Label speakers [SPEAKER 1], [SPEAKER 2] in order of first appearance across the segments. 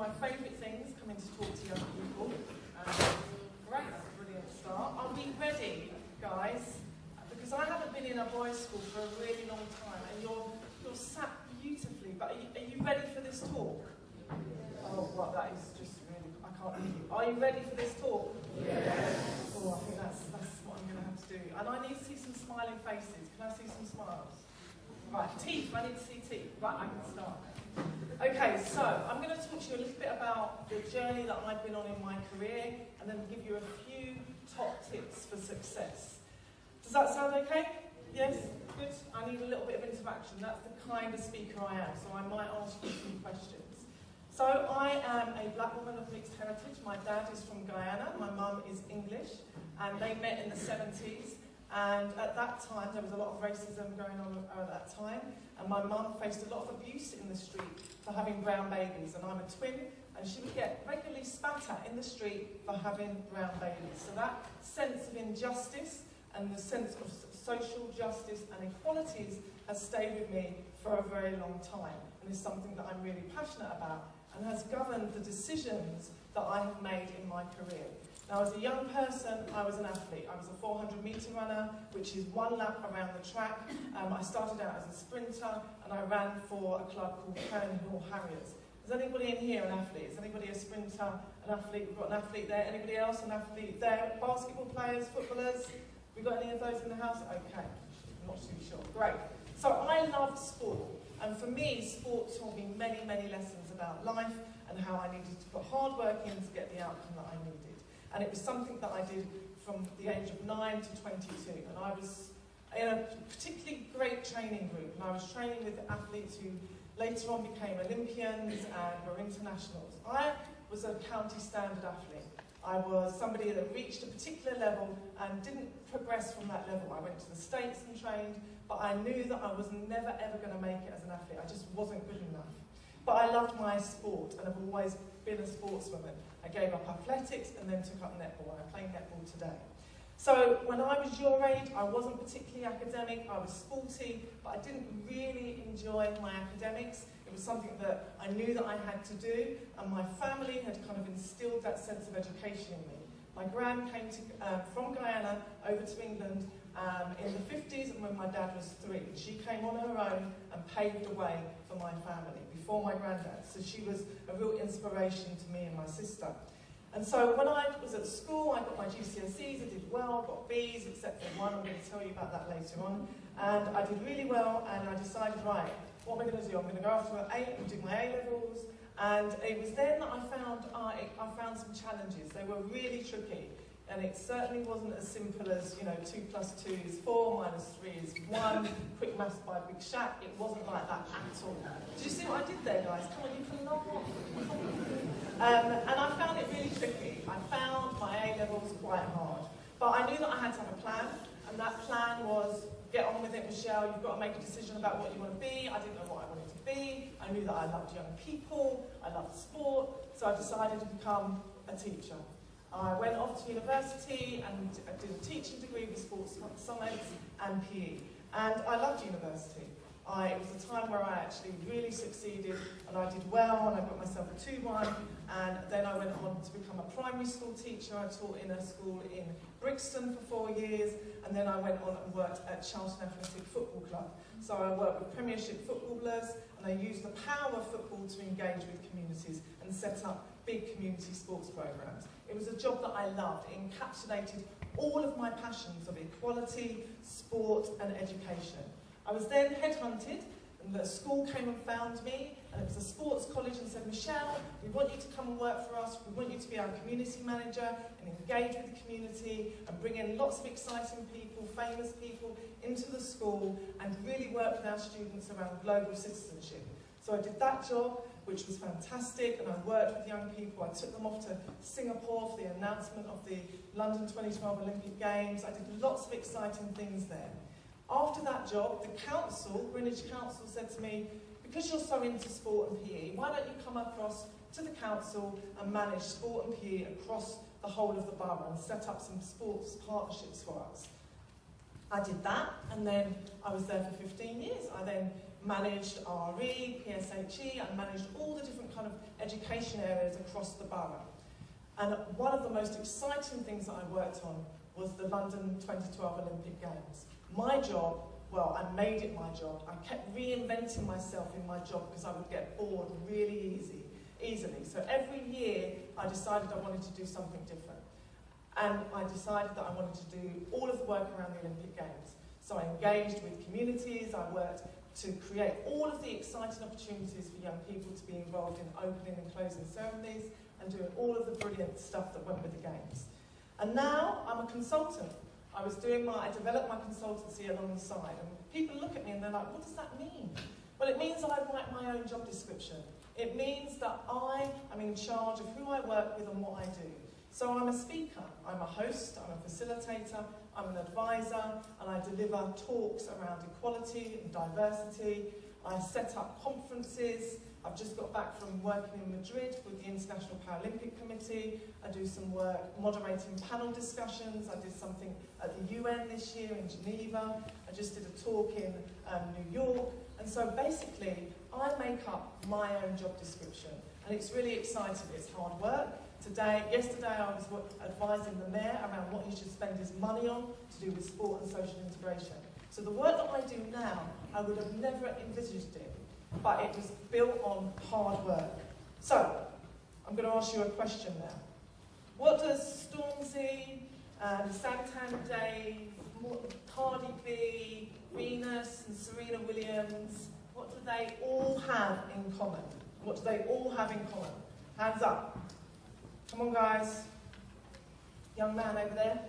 [SPEAKER 1] my favourite things, coming to talk to young people. Great, that's a brilliant start. Are we ready, guys? Because I haven't been in a boys' school for a really long time, and you're sat beautifully, but are you ready for this talk? Oh, well, that is just really, I can't hear you. Are you ready for this talk? Yes. Oh, I think that's what I'm going to have to do. And I need to see some smiling faces. Can I see some smiles? Right, teeth, I need to see teeth. Right, I can start. Okay, so I'm going to talk to you a little bit about the journey that I've been on in my career, and then give you a few top tips for success. Does that sound okay? Yes? Good. I need a little bit of interaction. That's the kind of speaker I am, so I might ask you some questions. So I am a black woman of mixed heritage. My dad is from Guyana, my mum is English, and they met in the 70s. And at that time, there was a lot of racism going on at that time, and my mum faced a lot of abuse in the street for having brown babies, and I'm a twin, and she would get regularly spat at in the street for having brown babies. So that sense of injustice and the sense of social justice and equalities has stayed with me for a very long time, and is something that I'm really passionate about, and has governed the decisions that I have made in my career. Now, as a young person, I was an athlete. I was a 400-metre runner, which is one lap around the track. I started out as a sprinter, and I ran for a club called Cannon Hill Harriers. Is anybody in here an athlete? Is anybody a sprinter, an athlete? We've got an athlete there. Anybody else an athlete there? Basketball players, footballers? We got any of those in the house? Okay, I'm not too sure. Great. So I loved sport, and for me, sport taught me many, many lessons about life and how I needed to put hard work in to get the outcome that I needed. And it was something that I did from the age of 9 to 22. And I was in a particularly great training group, and I was training with athletes who later on became Olympians and were internationals. I was a county standard athlete. I was somebody that reached a particular level and didn't progress from that level. I went to the States and trained, but I knew that I was never ever going to make it as an athlete. I just wasn't good enough. But I loved my sport, and I've always been a sportswoman. I gave up athletics and then took up netball, and I play netball today. So when I was your age, I wasn't particularly academic, I was sporty, but I didn't really enjoy my academics. It was something that I knew that I had to do, and my family had kind of instilled that sense of education in me. My gran came from Guyana over to England in the 50s, and when my dad was 3. She came on her own and paved the way for my family before my granddad. So she was a real inspiration to me and my sister. And so when I was at school, I got my GCSEs, I did well, got Bs, except for one. I'm going to tell you about that later on. And I did really well, and I decided, right, what am I going to do? I'm going to go after an 8 and do my A-levels. And it was then that I found some challenges. They were really tricky. And it certainly wasn't as simple as, 2 + 2 is 4, minus 3 is 1, quick maths by Big Shaq. It wasn't like that at all. Did you see what I did there, guys? Come on, you can laugh. And I found it really tricky. I found my A-levels quite hard. But I knew that I had to have a plan, and that plan was, get on with it, Michelle, you've got to make a decision about what you want to be. I didn't know what I wanted to be. I knew that I loved young people, I loved sport, so I decided to become a teacher. I went off to university and I did a teaching degree with sports science and PE. And I loved university. It was a time where I actually really succeeded, and I did well, and I got myself a 2-1, and then I went on to become a primary school teacher. I taught in a school in Brixton for 4 years, and then I went on and worked at Charlton Athletic Football Club. So I worked with Premiership footballers, and I used the power of football to engage with communities and set up big community sports programs. It was a job that I loved. It encapsulated all of my passions of equality, sport, and education. I was then headhunted, and the school came and found me, and it was a sports college, and said, Michelle, we want you to come and work for us, we want you to be our community manager and engage with the community and bring in lots of exciting people, famous people into the school and really work with our students around global citizenship. So I did that job, which was fantastic, and I worked with young people. I took them off to Singapore for the announcement of the London 2012 Olympic Games. I did lots of exciting things there. After that job, the council, Greenwich Council, said to me, because you're so into sport and PE, why don't you come across to the council and manage sport and PE across the whole of the borough and set up some sports partnerships for us. I did that, and then I was there for 15 years. I then managed RE, PSHE, I managed all the different kind of education areas across the borough. And one of the most exciting things that I worked on was the London 2012 Olympic Games. My job, well, I made it my job. I kept reinventing myself in my job because I would get bored really easily. So every year I decided I wanted to do something different. And I decided that I wanted to do all of the work around the Olympic Games. So I engaged with communities, I worked to create all of the exciting opportunities for young people to be involved in opening and closing ceremonies and doing all of the brilliant stuff that went with the Games. And now I'm a consultant. I developed my consultancy along the side, and people look at me and they're like, what does that mean? Well, it means that I write my own job description. It means that I am in charge of who I work with and what I do. So I'm a speaker, I'm a host, I'm a facilitator, I'm an advisor, and I deliver talks around equality and diversity. I set up conferences. I've just got back from working in Madrid with the International Paralympic Committee. I do some work moderating panel discussions. I did something at the UN this year in Geneva. I just did a talk in New York. And so basically, I make up my own job description. And it's really exciting. It's hard work. Yesterday I was advising the mayor around what he should spend his money on to do with sport and social integration. So the work that I do now, I would have never envisaged it, but it was built on hard work. So, I'm going to ask you a question now. What does Stormzy, Santander, Cardi B, Venus and Serena Williams, what do they all have in common? What do they all have in common? Hands up. Come on, guys. Young man over there.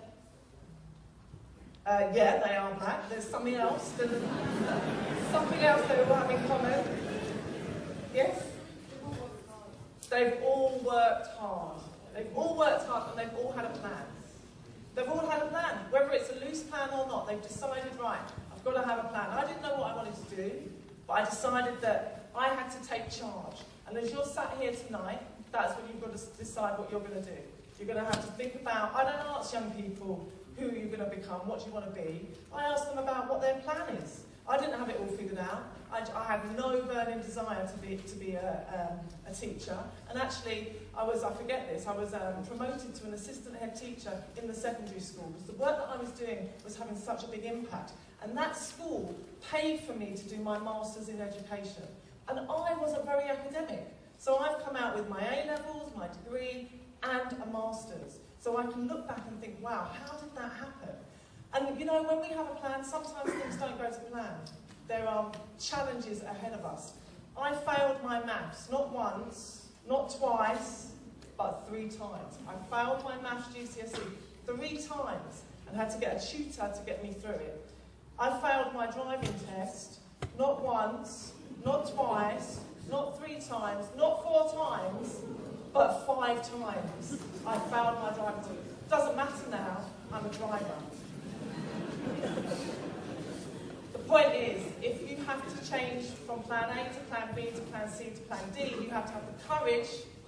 [SPEAKER 1] Yeah, they are black. There's something else. Something else they all have in common. Yes? They've all worked hard. They've all worked hard and they've all had a plan. They've all had a plan. Whether it's a loose plan or not, they've decided, right, I've got to have a plan. I didn't know what I wanted to do, but I decided that I had to take charge. And as you're sat here tonight, that's when you've got to decide what you're going to do. You're going to have to think about, I don't ask young people who you're going to become, what do you want to be. I ask them about what their plan is. I didn't have it all figured out. I had no burning desire to be a teacher. And actually, I was promoted to an assistant head teacher in the secondary school because the work that I was doing was having such a big impact. And that school paid for me to do my master's in education. And I wasn't very academic. So I've come out with my A-levels, my degree, and a master's. So I can look back and think, wow, how did that happen? And you know, when we have a plan, sometimes things don't go to plan. There are challenges ahead of us. I failed my maths, not once, not twice, but 3 times. I failed my maths GCSE 3 times and had to get a tutor to get me through it. I failed my driving test, not once, not twice, not 3 times, not 4 times, but 5 times. I failed my driving test. Doesn't matter now, I'm a driver. The point is, if you have to change from plan A to plan B to plan C to plan D, you have to have the courage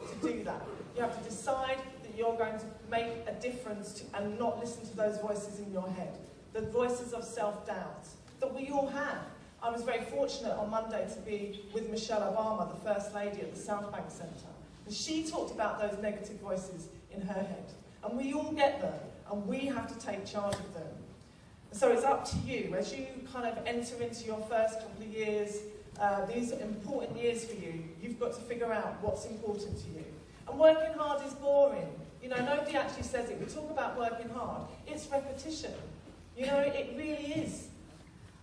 [SPEAKER 1] to do that. You have to decide that you're going to make a difference and not listen to those voices in your head, the voices of self-doubt that we all have. I was very fortunate on Monday to be with Michelle Obama, the First Lady at the South Bank Centre. And she talked about those negative voices in her head. And we all get them, and we have to take charge of them. So it's up to you, as you kind of enter into your first couple of years, these are important years for you, you've got to figure out what's important to you. And working hard is boring. You know, nobody actually says it. We talk about working hard. It's repetition. You know, it really is.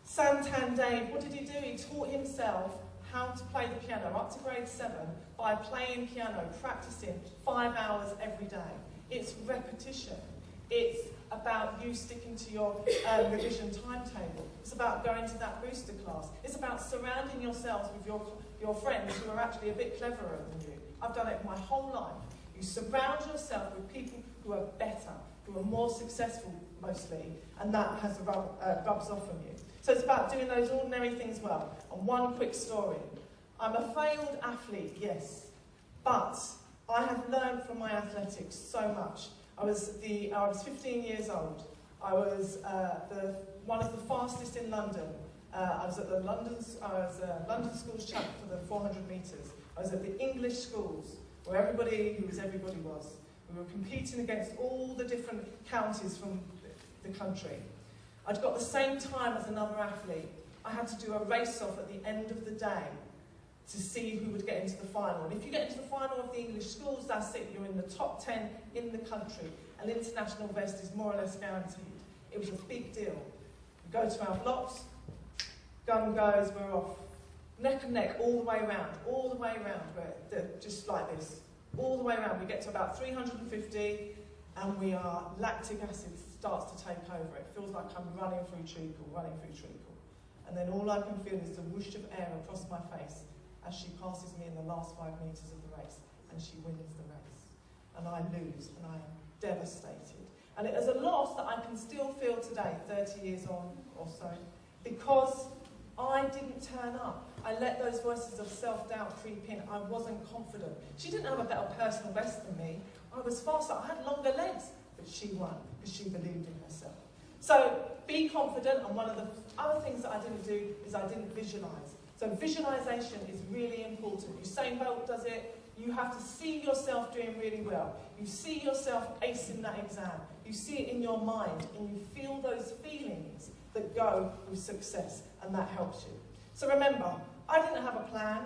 [SPEAKER 1] Santander, what did he do? He taught himself how to play the piano up to grade 7 by playing piano, practicing 5 hours every day. It's repetition. It's about you sticking to your revision timetable. It's about going to that booster class. It's about surrounding yourselves with your friends who are actually a bit cleverer than you. I've done it my whole life. You surround yourself with people who are better, who are more successful mostly, and that has rubs off on you. So it's about doing those ordinary things well. And one quick story. I'm a failed athlete, yes, but I have learned from my athletics so much. I was 15 years old. I was one of the fastest in London. I was at the London Schools Champ for the 400 metres. I was at the English schools, where everybody was. We were competing against all the different counties from the country. I'd got the same time as another athlete. I had to do a race-off at the end of the day to see who would get into the final. And if you get into the final of the English schools, that's it. You're in the top 10 in the country. An international vest is more or less guaranteed. It was a big deal. We go to our blocks, gun goes, we're off. Neck and neck, all the way around, just like this. All the way around. We get to about 350, and lactic acid starts to take over. It feels like I'm running through treacle. And then all I can feel is the whoosh of air across my face as she passes me in the last 5 metres of the race, and she wins the race. And I lose, and I am devastated. And it is a loss that I can still feel today, 30 years on or so, because I didn't turn up. I let those voices of self-doubt creep in. I wasn't confident. She didn't have a better personal best than me. I was faster. I had longer legs, but she won because she believed in herself. So be confident, and one of the other things that I didn't do is I didn't visualise. So visualisation is really important. Usain Bolt does it. You have to see yourself doing really well. You see yourself acing that exam. You see it in your mind, and you feel those feelings that go with success, and that helps you. So remember, I didn't have a plan.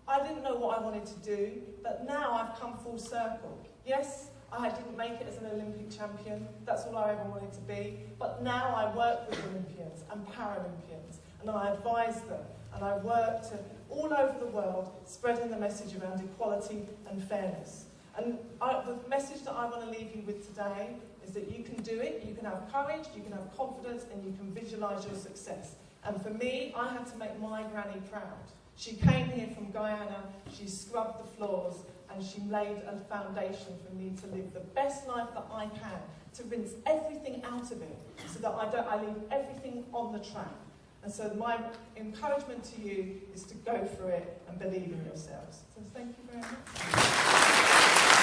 [SPEAKER 1] I didn't know what I wanted to do, but now I've come full circle. Yes, I didn't make it as an Olympic champion. That's all I ever wanted to be. But now I work with Olympians and Paralympians, and I advise them, and I work all over the world, spreading the message around equality and fairness. And the message that I want to leave you with today is that you can do it, you can have courage, you can have confidence, and you can visualise your success. And for me, I had to make my granny proud. She came here from Guyana, she scrubbed the floors, and she laid a foundation for me to live the best life that I can, to rinse everything out of it, so that I leave everything on the track. And so my encouragement to you is to go for it and believe in yourselves. So thank you very much.